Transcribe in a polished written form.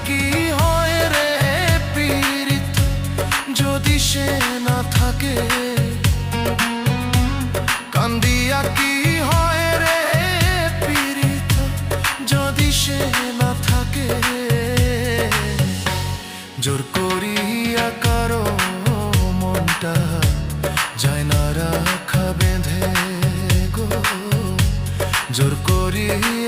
কি হয় রে পীড়িত যদি সে না থাকে, কান্দিয়া কি হয় রে পীড়িত যদি সে না থাকে। জোর করিয়া কারো মনটা যায় না রাখা বেঁধে গো, জোর করিয়া